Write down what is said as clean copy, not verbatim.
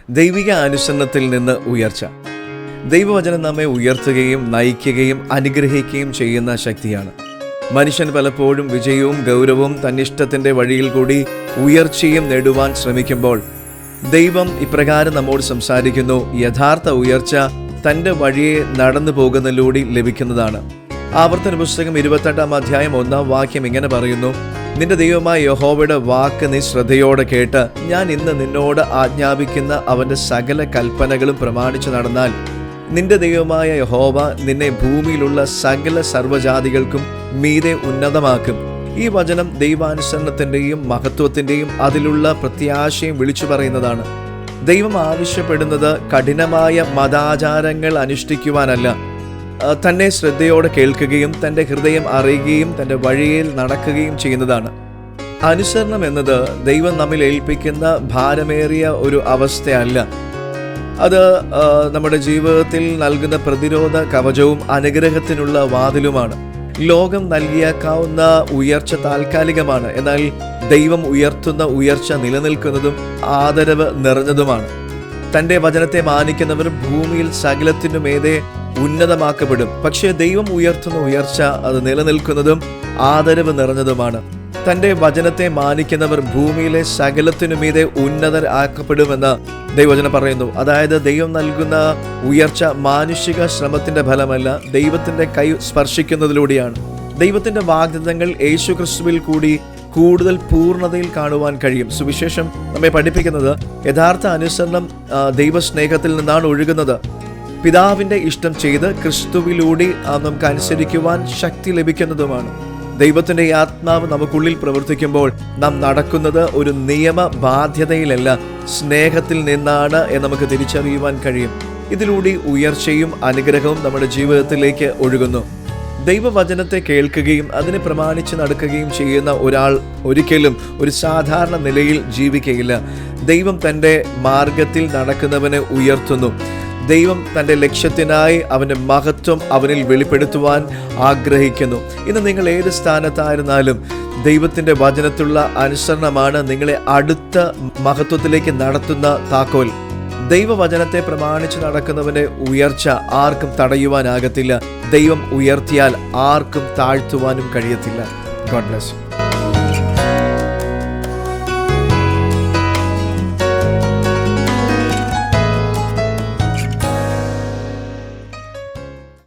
ദൈവിക അനുസരണത്തിൽ നിന്ന് ഉയർച്ച. ദൈവവചനം നമ്മെ ഉയർത്തുകയും നയിക്കുകയും അനുഗ്രഹിക്കുകയും ചെയ്യുന്ന ശക്തിയാണ്. മനുഷ്യൻ പലപ്പോഴും വിജയവും ഗൗരവവും തന്നിഷ്ടത്തിൻ്റെ വഴിയിൽ കൂടി ഉയർച്ചയും നേടുവാൻ ശ്രമിക്കുമ്പോൾ ദൈവം ഇപ്രകാരം നമ്മോട് സംസാരിക്കുന്നു. യഥാർത്ഥ ഉയർച്ച തൻ്റെ വഴിയെ നടന്നു പോകുന്നതിലൂടെ ലഭിക്കുന്നതാണ്. ആവർത്തന പുസ്തകം 28-ാം അധ്യായം 1-ാം വാക്യം ഇങ്ങനെ പറയുന്നു: നിന്റെ ദൈവമായ യഹോവയുടെ വാക്ക് നീ ശ്രദ്ധയോടെ കേട്ട് ഞാൻ ഇന്ന് നിന്നോട് ആജ്ഞാപിക്കുന്ന അവൻ്റെ സകല കൽപ്പനകളും പ്രമാണിച്ചു നടന്നാൽ നിന്റെ ദൈവമായ യഹോവ നിന്നെ ഭൂമിയിലുള്ള സകല സർവ്വജാതികൾക്കും മീതെ ഉന്നതമാക്കും. ഈ വചനം ദൈവാനുസരണത്തിൻ്റെയും മഹത്വത്തിൻ്റെയും അതിലുള്ള പ്രത്യാശയും വിളിച്ചു പറയുന്നതാണ്. ദൈവം ആവശ്യപ്പെടുന്നത് കഠിനമായ മതാചാരങ്ങൾ അനുഷ്ഠിക്കുവാനല്ല, തന്നെ ശ്രദ്ധയോടെ കേൾക്കുകയും തൻ്റെ ഹൃദയം അറിയുകയും തൻ്റെ വഴിയിൽ നടക്കുകയും ചെയ്യുന്നതാണ്. അനുസരണം എന്നത് ദൈവം നമ്മിൽ ഏൽപ്പിക്കുന്ന ഭാരമേറിയ ഒരു അവസ്ഥയല്ല. അത് നമ്മുടെ ജീവിതത്തിൽ നൽകുന്ന പ്രതിരോധ കവചവും അനുഗ്രഹത്തിനുള്ള വാതിലുമാണ്. ലോകം നൽകിയേക്കാവുന്ന ഉയർച്ച താൽക്കാലികമാണ്. എന്നാൽ ദൈവം ഉയർത്തുന്ന ഉയർച്ച നിലനിൽക്കുന്നതും ആദരവ് നിറഞ്ഞതുമാണ്. തൻ്റെ വചനത്തെ മാനിക്കുന്നവർ ഭൂമിയിൽ സകലത്തിനുമേതെ ഉന്നതമാക്കപ്പെടും. പക്ഷേ ദൈവം ഉയർത്തുന്ന ഉയർച്ച അത് നിലനിൽക്കുന്നതും ആദരവ് നിറഞ്ഞതുമാണ്. തൻ്റെ വചനത്തെ മാനിക്കുന്നവർ ഭൂമിയിലെ സകലത്തിനുമീതെ ഉന്നതരാക്കപ്പെടുമെന്ന് ദൈവവചനം പറയുന്നു. അതായത് ദൈവം നൽകുന്ന ഉയർച്ച മാനുഷിക ശ്രമത്തിൻ്റെ ഫലമല്ല, ദൈവത്തിൻ്റെ കൈ സ്പർശിക്കുന്നതിലൂടെയാണ്. ദൈവത്തിൻ്റെ വാഗ്ദത്തങ്ങൾ യേശുക്രിസ്തുവിൽ കൂടി കൂടുതൽ പൂർണ്ണതയിൽ കാണുവാൻ കഴിയും. സുവിശേഷം നമ്മെ പഠിപ്പിക്കുന്നത് യഥാർത്ഥ അനുസരണം ദൈവസ്നേഹത്തിൽ നിന്നാണ് ഒഴുകുന്നത്. പിതാവിൻ്റെ ഇഷ്ടം ചെയ്ത് ക്രിസ്തുവിലൂടെ നമുക്ക് അനുസരിക്കുവാൻ ശക്തി ലഭിക്കുന്നതുമാണ്. ദൈവത്തിൻ്റെ ആത്മാവ് നമുക്കുള്ളിൽ പ്രവർത്തിക്കുമ്പോൾ നാം നടക്കുന്നത് ഒരു നിയമ ബാധ്യതയിലല്ല, സ്നേഹത്തിൽ നിന്നാണ് എന്ന് നമുക്ക് തിരിച്ചറിയുവാൻ കഴിയും. ഇതിലൂടെ ഉയർച്ചയും അനുഗ്രഹവും നമ്മുടെ ജീവിതത്തിലേക്ക് ഒഴുകുന്നു. ദൈവവചനത്തെ കേൾക്കുകയും അതിനെ പ്രമാണിച്ച് നടക്കുകയും ചെയ്യുന്ന ഒരാൾ ഒരിക്കലും ഒരു സാധാരണ നിലയിൽ ജീവിക്കുകയില്ല. ദൈവം തൻ്റെ മാർഗത്തിൽ നടക്കുന്നവനെ ഉയർത്തുന്നു. ദൈവം തൻ്റെ ലക്ഷ്യത്തിനായി അവൻ്റെ മഹത്വം അവനിൽ വെളിപ്പെടുത്തുവാൻ ആഗ്രഹിക്കുന്നു. ഇന്ന് നിങ്ങൾ ഏത് സ്ഥാനത്തായിരുന്നാലും ദൈവത്തിൻ്റെ വചനത്തിലുള്ള അനുസരണമാണ് നിങ്ങളെ അടുത്ത മഹത്വത്തിലേക്ക് നടത്തുന്ന താക്കോൽ. ദൈവവചനത്തെ പ്രമാണിച്ച് നടക്കുന്നവൻ്റെ ഉയർച്ച ആർക്കും തടയുവാനാകത്തില്ല. ദൈവം ഉയർത്തിയാൽ ആർക്കും താഴ്ത്തുവാനും കഴിയത്തില്ല. God bless.